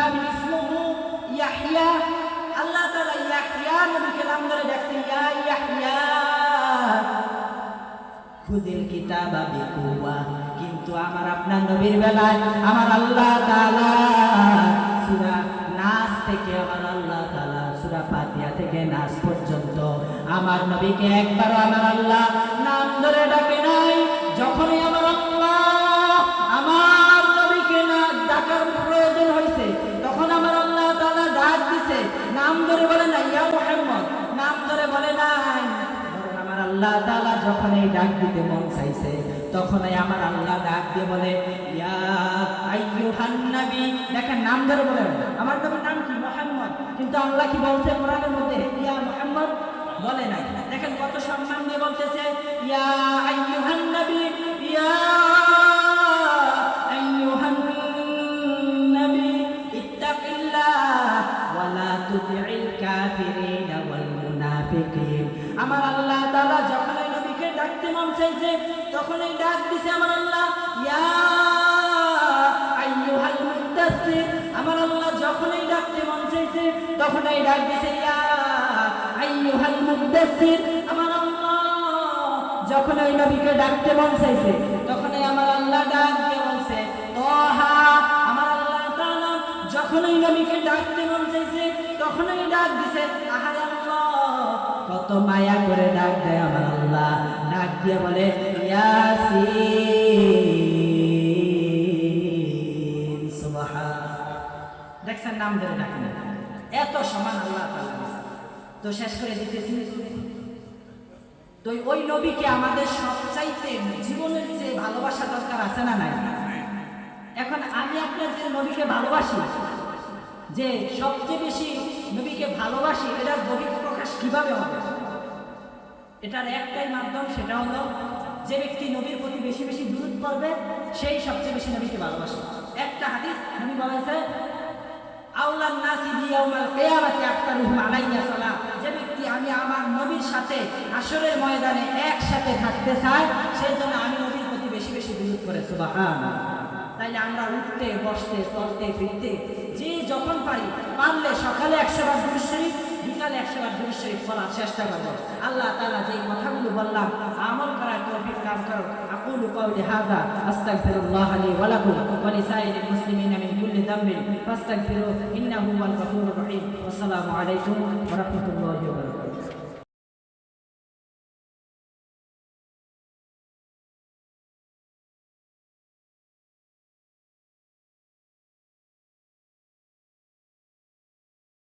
গুলামিন ইসমুহু ইয়াহইয়া, আল্লাহ তাআলা ইয়াহইয়া নবীকে নাম ধরে ডাকছেন, ইয়া ইয়াহইয়া খুদিল কিতাবা বিকুওয়া। কিন্তু আমার আপনার নবীর বেলায় আমার আল্লাহ তাআলা সূরা নাস থেকে, আমার আল্লাহ তাআলা সূরা ফাতিহা থেকে নাস পর্যন্ত আমার নবীকে একবারও আমার আল্লাহ নাম ধরে ডাকে নাই। যখনই আমার আল্লাহ আমার নবীকে না ডাকার প্রয়োজন হয়েছে, তখন আমার আল্লাহ তাআলা ডাক দিছে, নাম ধরে বলে না ইয়া মুহাম্মদ, নাম ধরে বলে নাই। আমার আল্লাহ তাআলা যখন এই ডাক দিতে মন চাইছে, তখনই আমার আল্লাহ ডাক দিয়ে বলে ইয়া আইয়ুহান নবী। দেখেন নাম ধরে বলে, আমার নবীর নাম কি? মুহাম্মদ। কিন্তু আল্লাহ কি বলছে কোরআনের মধ্যে? ইয়া মুহাম্মদ বলে নাই। দেখেন কত সম্মান দিয়ে বলতেছে ইয়া আইয়ুহান নবী, ইয়া আইয়ুহান নবী ইত্তাকিল্লাহ ওয়া লা তুতি'ল কাফিরিনা ওয়াল মুনাফিকিন। আমার আল্লাহ তাআলা যখন এই নবীকে ডাকতে মন চাইছে, তখন এই ডাক দিছে আমার আল্লাহ ইয়া আইয়ুহাল মুদ্দাসসির। আমার আল্লাহ যখন এই ডাকতে মন চাইছে, তখন এই ডাক দিছে ইয়া আইয়ুহাল মুদ্দাসসির। আমার আল্লাহ যখন এই নবীকে ডাকতে মন চাইছে, তখন আমার আল্লাহ ডাক দিয়ে বলছে তাহা। আমার আল্লাহ তাআলা যখন এই নবীকে ডাকতে মন চাইছে, তখন এই ডাক দিছে আহারে আল্লাহ, কত মায়া করে ডাক দেয় আমার আল্লাহ। ডাক দিয়ে বলে ইয়াসিন। সুবহানাল্লাহ। দেখছেন নাম ধরে ডাকেন, এত সমান আল্লাহ তাআলা। তো শেষ করে দিতেছি, তো ওই নবীকে আমাদের সবচাইতে জীবনের চেয়ে ভালোবাসা দরকার আছে না নাই? এখন আমি আপনার যে নবীকে ভালোবাসি, যে সবচেয়ে বেশি নবীকে ভালোবাসি, এটার বহিঃপ্রকাশ কিভাবে হবে? এটার একটাই মাধ্যম, সেটা হলো যে ব্যক্তি নবীর প্রতি বেশি বেশি দুরূদ পড়বে, সেই সবচেয়ে বেশি নবীকে ভালোবাসে। একটা হাদিস নবী বলেছে আউলান নাসি বিয়াউমাল কিয়ামাতি আকতারুহুম আলাইয়া সালাম। যে ব্যক্তি আমি আমার নবীর সাথে হাসরের ময়দানে একসাথে থাকতে চায়, সেই জন্য আমি নবীর প্রতি বেশি বেশি দুরূদ পড়ে। সুবহানাল্লাহ। তাইলে আমরা উঠতে বসতে চলতে ফিরতে যে যখন পারলে সকালে 100 বার দুরূদ শরীফ, বিকালে 100 বার দুরূদ শরীফ পড়ার চেষ্টা করব। আল্লাহ তাআলা যে কথাগুলো বললাম আমল করার তৌফিক দান করুন। আকুলু কওলি হাযা আস্তাগফিরুল্লাহ লি ওয়া লাকুম ওয়া লিসাইরিল মুসলিমিনা মিন কুল্লি যামবিন ফাস্তাগফিরু ইন্নাহু হুয়াল গফুরুর রহিম। ওয়াসসালামু আলাইকুম ওয়া রাহমাতুল্লাহি